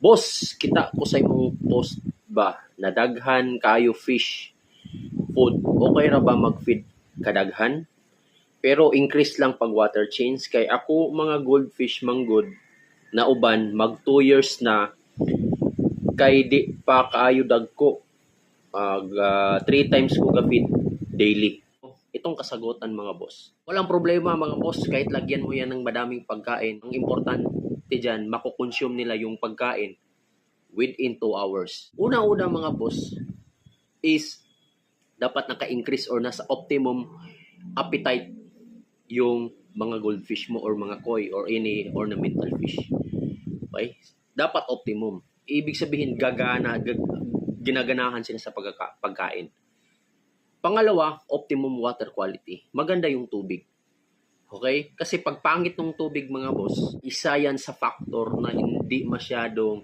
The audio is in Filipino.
Boss, kita ko sa imong post ba na daghan kayo fish food. Okay ra ba mag-feed kadaghan? Pero increase lang pag water change kay ako mga goldfish manggod na uban mag 2 years na kay di pa kaayo dagko. 3 times ko ga-feed daily. Itong kasagutan mga boss. Walang problema mga boss kahit lagyan mo yan ng madaming pagkain. Ang importante dyan, makukonsume nila yung pagkain within 2 hours. Una-una mga boss is dapat naka-increase or nasa optimum appetite yung mga goldfish mo or mga koi or any ornamental fish. Okay? Dapat optimum. Ibig sabihin ginaganahan sila sa pagkain. Pangalawa, optimum water quality. Maganda yung tubig. Okay? Kasi pag pangit ng tubig mga boss, isa yan sa factor na hindi masyadong